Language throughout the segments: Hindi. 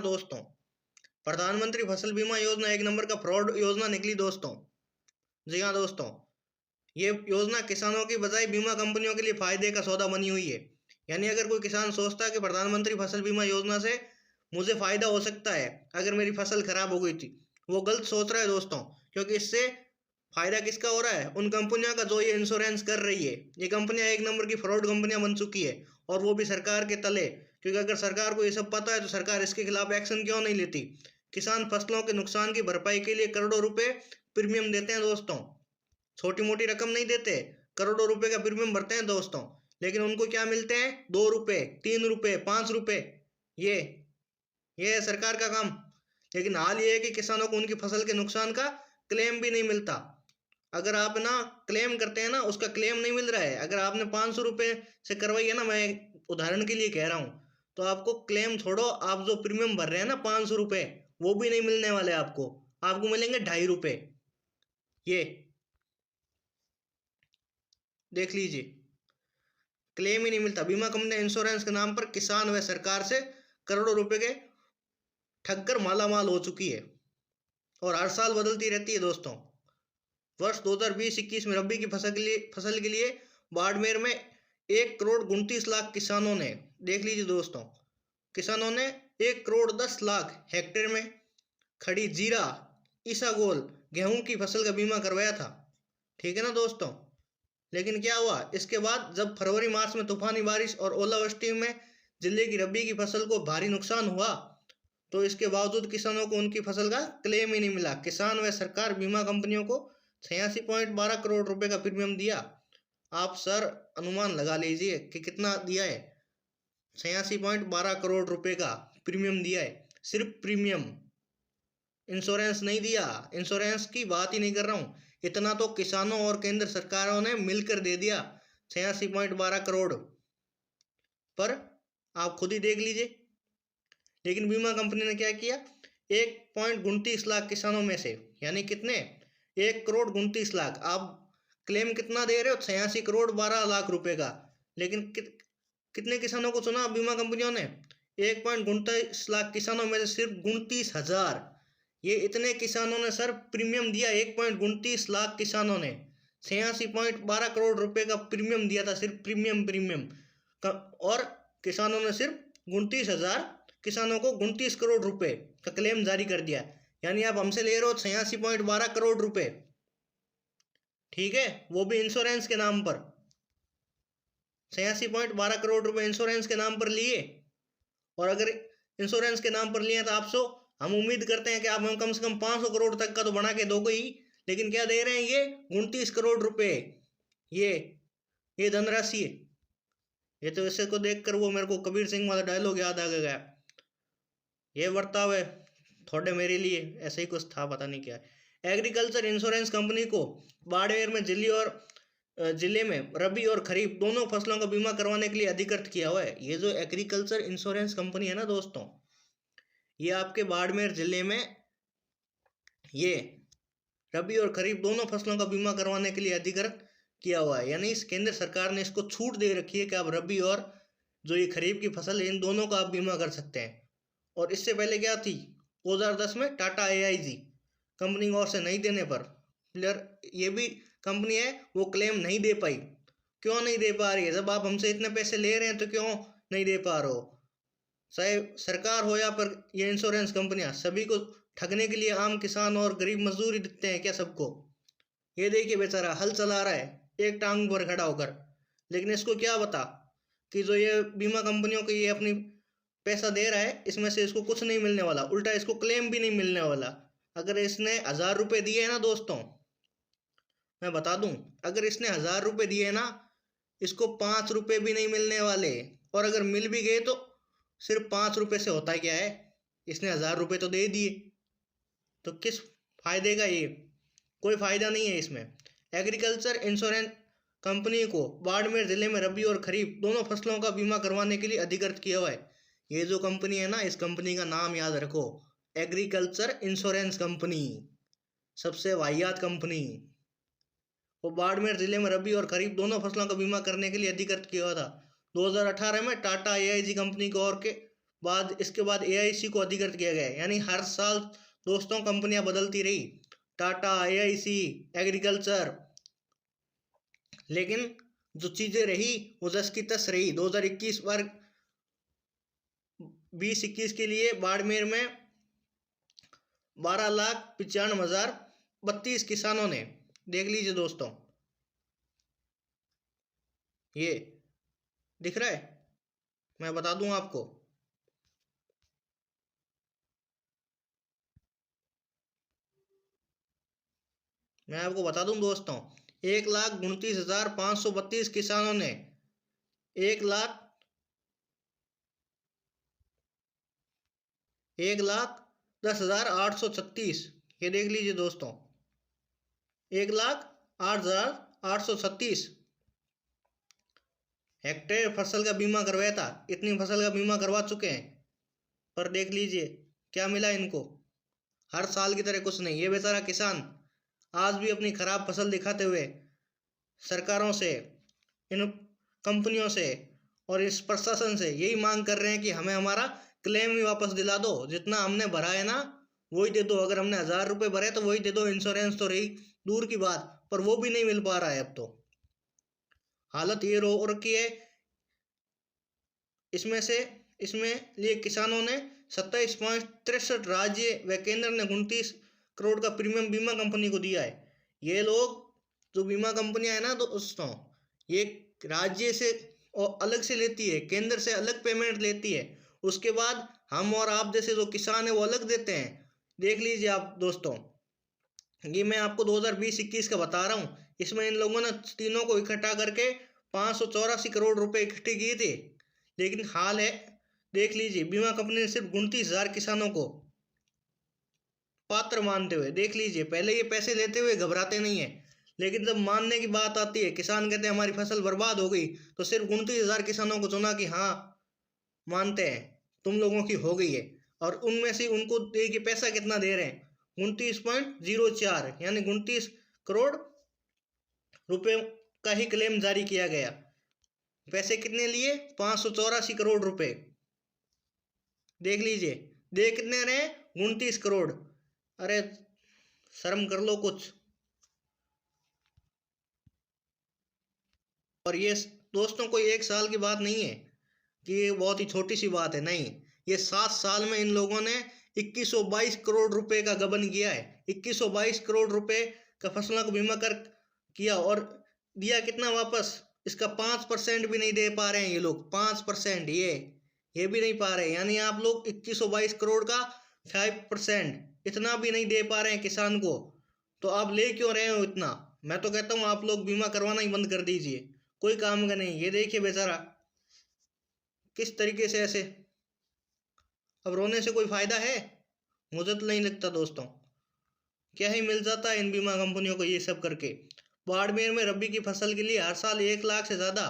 दोस्तों, प्रधानमंत्री फसल बीमा योजना एक नंबर का फ्रॉड योजना निकली दोस्तों। जी हाँ दोस्तों, ये योजना किसानों की बजाय बीमा कंपनियों के लिए फायदे का सौदा बनी हुई है। यानी अगर कोई किसान सोचता है कि प्रधानमंत्री फसल बीमा योजना से मुझे फायदा हो सकता है अगर मेरी फसल खराब हो गई थी, वो गलत सोच रहा है दोस्तों। क्योंकि इससे फायदा किसका हो रहा है? उन कंपनियों का जो ये इंश्योरेंस कर रही है। ये कंपनियां एक नंबर की फ्रॉड कंपनियां बन चुकी है, और वो भी सरकार के तले। क्योंकि अगर सरकार को ये सब पता है तो सरकार इसके खिलाफ एक्शन क्यों नहीं लेती? किसान फसलों के नुकसान की भरपाई के लिए करोड़ों रुपए प्रीमियम देते हैं दोस्तों। छोटी मोटी रकम नहीं देते, करोड़ों रुपए का प्रीमियम भरते हैं दोस्तों। लेकिन उनको क्या मिलते हैं? 2 रुपए, 3 रुपए, 5 रुपए। ये ये है सरकार का काम। लेकिन हाल ये है कि किसानों को उनकी फसल के नुकसान का क्लेम भी नहीं मिलता। अगर आप ना क्लेम करते हैं ना, उसका क्लेम नहीं मिल रहा है। अगर आपने 500 रुपये से करवाई है ना, मैं उदाहरण के लिए कह रहा हूँ, तो आपको क्लेम छोड़ो, आप जो प्रीमियम भर रहे हैं ना 500 रुपये, वो भी नहीं मिलने वाले आपको। आपको मिलेंगे 2.5 रुपये। ये देख लीजिए, क्लेम ही नहीं मिलता। बीमा कंपनी इंश्योरेंस के नाम पर किसान व सरकार से करोड़ों रुपए के ठग कर माला माल हो चुकी है, और हर साल बदलती रहती है दोस्तों। वर्ष 2020-21 में रबी की फसल के लिए बाड़मेर में 1 करोड़ 29 लाख किसानों ने, देख लीजिए दोस्तों, किसानों ने 1 करोड़ 10 लाख हेक्टेयर में खड़ी जीरा, ईसागोल, गेहूं की फसल का बीमा करवाया था। ठीक है ना दोस्तों। लेकिन क्या हुआ इसके बाद? जब फरवरी मार्च में तूफानी बारिश और ओलावृष्टि में जिले की रबी की फसल को भारी नुकसान हुआ, तो इसके बावजूद किसानों को उनकी फसल का क्लेम ही नहीं मिला। किसान व सरकार बीमा कंपनियों को 86.12 करोड़ रुपए का प्रीमियम दिया। आप सर अनुमान लगा लीजिए कि कितना दिया है। 86.12 करोड़ रुपए का प्रीमियम दिया है, सिर्फ प्रीमियम। इंश्योरेंस नहीं दिया, इंश्योरेंस की बात ही नहीं कर रहा हूँ। इतना तो किसानों और केंद्र सरकारों ने मिलकर दे दिया, 86.12 करोड़। पर आप खुद ही देख लीजिए। लेकिन बीमा कंपनी ने क्या किया? 1.29 लाख किसानों में से, यानी कितने? 1 करोड़ 29 लाख। आप क्लेम कितना दे रहे हो? 86 करोड़ 12 लाख रुपए का। लेकिन कितने किसानों को चुना बीमा कंपनियों ने? 1.29 लाख किसानों में से सिर्फ 29,000। ये इतने किसानों ने सर प्रीमियम दिया। 1.29 लाख किसानों ने 86.12 करोड़ रुपए का प्रीमियम दिया था, सिर्फ प्रीमियम प्रीमियम का। और किसानों ने सिर्फ 29,000 किसानों को 29 करोड़ रुपए का क्लेम जारी कर दिया। यानी आप हमसे ले रहे हो 86.12 करोड़ रुपए। ठीक है, वो भी इंश्योरेंस के नाम पर। 86.12 करोड़ रुपए इंश्योरेंस के नाम पर लिए। और अगर इंश्योरेंस के नाम पर लिए तो आपसे हम उम्मीद करते हैं कि आप हम कम से कम 500 करोड़ तक का तो बना के दोगे ही। लेकिन क्या दे रहे हैं? ये 29 करोड़ रुपए। ये धनराशि है। ये तो इसे को देखकर वो मेरे को कबीर सिंह वाला डायलॉग याद आ गया। ये बर्ताव है थोड़े मेरे लिए, ऐसे ही कुछ था, पता नहीं क्या है। एग्रीकल्चर इंश्योरेंस कंपनी को बाड़मेर में जिले में रबी और खरीफ दोनों फसलों का बीमा करवाने के लिए अधिकृत किया हुआ है। ये जो एग्रीकल्चर इंश्योरेंस कंपनी है ना दोस्तों, ये आपके बाड़मेर जिले में ये रबी और खरीफ दोनों फसलों का बीमा करवाने के लिए अधिकृत किया हुआ है। यानी इस केंद्र सरकार ने इसको छूट दे रखी है कि आप रबी और जो ये खरीफ की फसल है, इन दोनों का आप बीमा कर सकते हैं। और इससे पहले क्या थी? 2010 में टाटा AIG कंपनी और से नहीं देने पर प्लेयर, ये भी कंपनी है, वो क्लेम नहीं दे पाई। क्यों नहीं दे पा रही है? जब आप हमसे इतने पैसे ले रहे हैं तो क्यों नहीं दे पा रहे हो? चाहे सरकार हो या पर ये इंश्योरेंस कंपनियां, सभी को ठगने के लिए आम किसान और गरीब मजदूर ही दिखते हैं क्या सबको? ये देखिए बेचारा हल चला रहा है एक टांग पर खड़ा होकर। लेकिन इसको क्या बता कि जो ये बीमा कंपनियों को ये अपनी पैसा दे रहा है, इसमें से इसको कुछ नहीं मिलने वाला, उल्टा इसको क्लेम भी नहीं मिलने वाला। अगर इसने 1,000 रुपये दिए है ना दोस्तों, मैं बता दूं, अगर इसने 1,000 रुपये दिए ना, इसको 5 रुपये भी नहीं मिलने वाले। और अगर मिल भी गए तो सिर्फ 5 रुपये से होता क्या है? इसने 1,000 रुपये तो दे दिए, तो किस फायदे का? ये कोई फायदा नहीं है इसमें। एग्रीकल्चर इंश्योरेंस कंपनी को बाड़मेर जिले में रबी और खरीफ दोनों फसलों का बीमा करवाने के लिए अधिकृत किया हुआ है। ये जो कंपनी है ना, इस कंपनी का नाम याद रखो, एग्रीकल्चर इंश्योरेंस कंपनी, सबसे वाहियात कंपनी। वो बाड़मेर जिले में रबी और खरीफ दोनों फसलों का बीमा करने के लिए अधिकृत किया हुआ था। 2018 में टाटा AIG कंपनी को और के बाद इसके बाद AIC को अधिकृत किया गया। यानी हर साल दोस्तों कंपनियां बदलती रही, टाटा, AIC, एग्रीकल्चर, लेकिन जो चीजें रही वो 10 की 10 रही। 2021 बार 20-21 के लिए बाड़मेर में 12,95,032 किसानों ने, देख लीजिए दोस्तों, ये दिख रहा है, मैं बता दूं आपको। मैं आपको बता दूं दोस्तों, 1,29,532 किसानों ने 1,10,836, ये देख लीजिए दोस्तों, 1,08,836 हेक्टेयर फसल का बीमा करवाया था। इतनी फसल का बीमा करवा चुके हैं, पर देख लीजिए क्या मिला इनको। हर साल की तरह कुछ नहीं। ये बेचारा किसान आज भी अपनी खराब फसल दिखाते हुए सरकारों से, इन कंपनियों से और इस प्रशासन से यही मांग कर रहे हैं कि हमें हमारा क्लेम ही वापस दिला दो। जितना हमने भरा है ना वही दे दो। अगर हमने 1,000 रुपये भरे तो वही दे दो। इंश्योरेंस तो रही दूर की बात, पर वो भी नहीं मिल पा रहा है अब तो। हालत ये रो रखी है। इसमें लिए किसानों ने 27.63 राज्य व केंद्र ने 29 करोड़ का प्रीमियम बीमा कंपनी को दिया है। ये लोग जो बीमा कंपनियां है ना दोस्तों, ये राज्य से और अलग से लेती है, केंद्र से अलग पेमेंट लेती है। उसके बाद हम और आप जैसे जो किसान है वो अलग देते हैं। देख लीजिए आप दोस्तों, ये मैं आपको 2020-21 का बता रहा हूँ। इसमें इन लोगों ने तीनों को इकट्ठा करके 584 करोड़ रुपए इकट्ठे किए थे। लेकिन हाल है, देख लीजिए, बीमा कंपनी ने सिर्फ 29,000 किसानों को पात्र मानते हुए, देख लीजिए, पहले ये पैसे लेते हुए घबराते नहीं है, लेकिन जब मानने की बात आती है, किसान कहते हैं हमारी फसल बर्बाद हो गई, तो सिर्फ 29,000 किसानों को चुना कि हाँ मानते हैं तुम लोगों की हो गई है। और उनमें से उनको देखिए पैसा कितना दे रहे हैं, 29.04, यानी 29 करोड़ रुपए का ही क्लेम जारी किया गया। पैसे कितने लिए? 584 करोड़ रुपए। देख लीजिए, दे कितने रहे? 29 करोड़। अरे शर्म कर लो कुछ। और ये दोस्तों कोई एक साल की बात नहीं है कि ये बहुत ही छोटी सी बात है, नहीं, ये 7 साल में इन लोगों ने 2122 करोड़ रुपए का गबन किया है। 2122 करोड़ रुपए का फसलों का बीमा कर किया, और दिया कितना वापस? इसका 5% भी नहीं दे पा रहे हैं ये लोग। 5% ये भी नहीं पा रहे। यानी आप लोग 2122 करोड़ का 5% इतना भी नहीं दे पा रहे हैं किसान को, तो आप ले क्यों रहे हो इतना? मैं तो कहता हूँ आप लोग बीमा करवाना ही बंद कर दीजिए, कोई काम का नहीं। ये देखिए बेचारा किस तरीके से ऐसे, अब रोने से कोई फायदा है? मुझे तो नहीं लगता दोस्तों। क्या ही मिल जाता है इन बीमा कंपनियों को ये सब करके। बाड़मेर में रबी की फसल के लिए हर साल 1 लाख से ज्यादा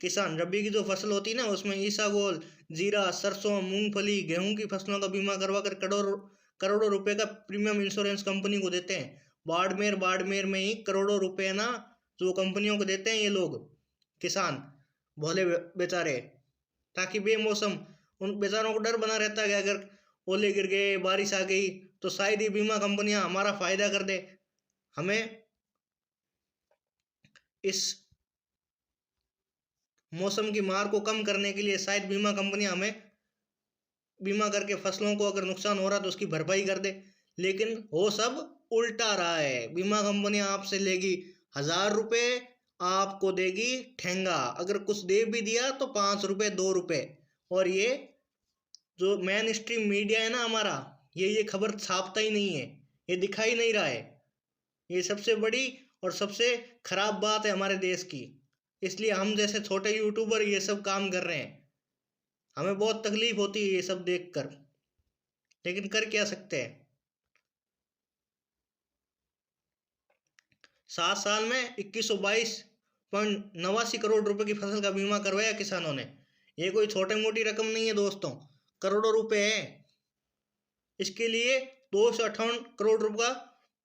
किसान, रबी की जो फसल होती है ना उसमें ईसागोल, जीरा, सरसों, मूंगफली, गेहूं की फसलों का बीमा करवा कर करोड़ों रुपए का प्रीमियम इंश्योरेंस कंपनी को देते हैं। बाड़मेर में ही करोड़ों रुपए ना जो कंपनियों को देते हैं ये लोग किसान, भोले बेचारे, ताकि बेमौसम उन बेचारों को डर बना रहता है कि अगर ओले गिर गए, बारिश आ गई, तो शायद ये बीमा कंपनियां हमारा फायदा कर दे। हमें इस मौसम की मार को कम करने के लिए शायद बीमा कंपनियां हमें बीमा करके फसलों को अगर नुकसान हो रहा तो उसकी भरपाई कर दे। लेकिन हो सब उल्टा रहा है। बीमा कंपनियां आपसे लेगी 1,000 रुपये, आपको देगी ठेंगा। अगर कुछ दे भी दिया तो 5 रुपये, 2 रुपये। और ये जो मेन स्ट्रीम मीडिया है ना हमारा, ये खबर छापता ही नहीं है, ये दिखाई नहीं रहा है। ये सबसे बड़ी और सबसे खराब बात है हमारे देश की। इसलिए हम जैसे छोटे यूट्यूबर ये सब काम कर रहे हैं। हमें बहुत तकलीफ होती है ये सब देखकर, लेकिन कर क्या सकते हैं। 7 साल में 2122.89 करोड़ रुपए की फसल का बीमा करवाया किसानों ने। ये कोई छोटी मोटी रकम नहीं है दोस्तों, करोड़ों रुपए है। इसके लिए 258 करोड़ रुपए का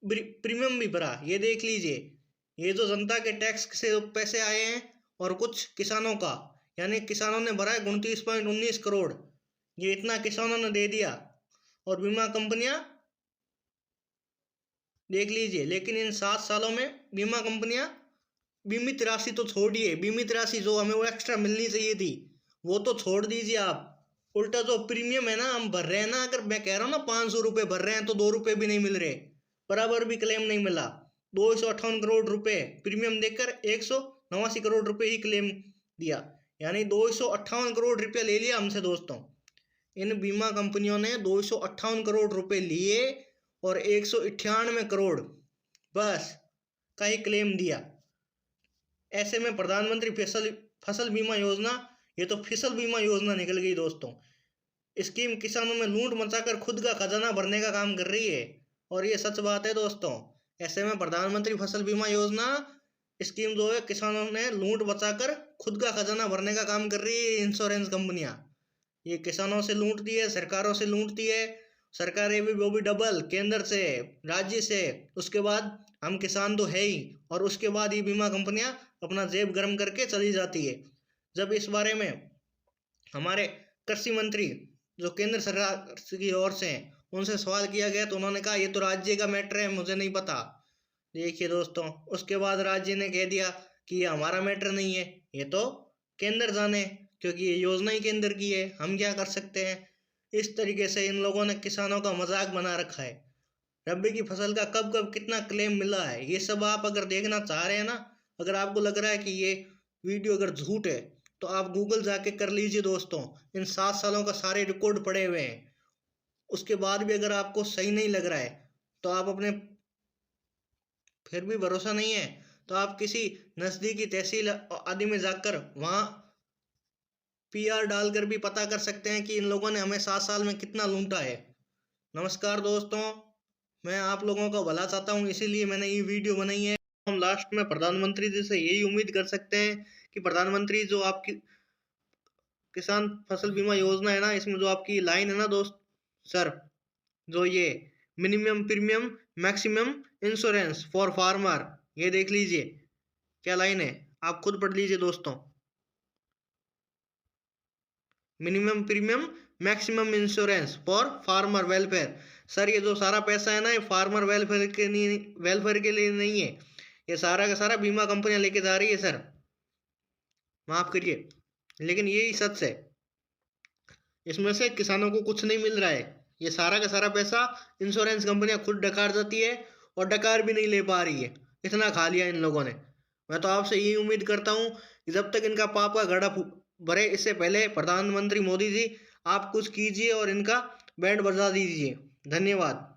प्रीमियम भी भरा। ये देख लीजिए, ये जो जनता के टैक्स से पैसे आए हैं और कुछ किसानों का, यानी किसानों ने भरा है 29.19 करोड़। ये इतना किसानों ने दे दिया और बीमा कंपनियां देख लीजिए। लेकिन इन 7 सालों में बीमा कंपनियां बीमित राशि तो छोड़िए, बीमित राशि जो हमें वो एक्स्ट्रा मिलनी चाहिए थी वो तो छोड़ दीजिए आप। उल्टा जो प्रीमियम है ना हम भर रहे हैं ना, अगर मैं कह रहा हूँ ना 500 रुपये भर रहे हैं तो 2 रुपये भी नहीं मिल रहे, बराबर भी क्लेम नहीं मिला। 258 करोड़ रुपए प्रीमियम देकर 189 करोड़ रुपए ही क्लेम दिया, यानी 258 करोड़ रुपया ले लिया हमसे दोस्तों। इन बीमा कंपनियों ने 258 करोड़ रुपए लिए और 198 करोड़ बस का ही क्लेम दिया। ऐसे में प्रधानमंत्री फसल बीमा योजना, ये तो फिसल बीमा योजना निकल गई दोस्तों। स्कीम किसानों में लूट मचाकर खुद का खजाना भरने का काम कर रही है, और ये सच बात है दोस्तों। ऐसे में प्रधानमंत्री फसल बीमा योजना स्कीम जो है किसानों ने लूट बचाकर खुद का खजाना भरने का काम कर रही है। इंश्योरेंस कंपनियां ये किसानों से लूटती है, सरकारों से लूटती है, सरकारें भी वो भी डबल, केंद्र से, राज्य से, उसके बाद हम किसान तो है ही, और उसके बाद ये बीमा कंपनियां अपना जेब गर्म करके चली जाती है। जब इस बारे में हमारे कृषि मंत्री जो केंद्र सरकार की ओर से हैं उनसे सवाल किया गया तो उन्होंने कहा ये तो राज्य का मैटर है, मुझे नहीं पता। देखिए दोस्तों, उसके बाद राज्य ने कह दिया कि ये हमारा मैटर नहीं है, ये तो केंद्र जाने, क्योंकि ये योजना ही केंद्र की है, हम क्या कर सकते हैं। इस तरीके से इन लोगों ने किसानों का मजाक बना रखा है। रबी की फसल का कब कब कितना क्लेम मिला है ये सब आप अगर देखना चाह रहे हैं ना, अगर आपको लग रहा है कि ये वीडियो अगर झूठ है तो आप गूगल जाके कर लीजिए दोस्तों। इन 7 सालों का सारे रिकॉर्ड पड़े हुए हैं। उसके बाद भी अगर आपको सही नहीं लग रहा है तो आप अपने, फिर भी भरोसा नहीं है तो आप किसी नज़दीकी तहसील आदि में जाकर वहाँ PR डालकर भी पता कर सकते हैं कि इन लोगों ने हमें 7 साल में कितना लूटा है। नमस्कार दोस्तों, मैं आप लोगों का भला चाहता हूँ, इसीलिए मैंने ये वीडियो बनाई है। हम लास्ट में प्रधानमंत्री जी से यही उम्मीद कर सकते हैं कि प्रधानमंत्री जो आपकी किसान फसल बीमा योजना है ना, इसमें जो आपकी लाइन है ना दोस्त सर, जो ये minimum premium maximum insurance for farmer, ये देख लीजिए क्या लाइन है, आप खुद पढ़ लीजिए दोस्तों। Minimum premium maximum insurance for farmer welfare. Sir ये जो सारा पैसा है ना ये फार्मर वेलफेयर के लिए नहीं है, ये सारा का सारा बीमा कंपनियां लेके जा रही है सर, माफ करिए, लेकिन यही सच है। इसमें से किसानों को कुछ नहीं मिल रहा है, ये सारा का सारा पैसा इंश्योरेंस कंपनियां खुद डकार जाती है और डकार भी नहीं ले पा रही है, इतना खा लिया इन लोगों ने। मैं तो आपसे यही उम्मीद करता हूँ कि जब तक इनका पाप का घड़ा भरे इससे पहले प्रधानमंत्री मोदी जी आप कुछ कीजिए और इनका बैंड बजा दीजिए। धन्यवाद।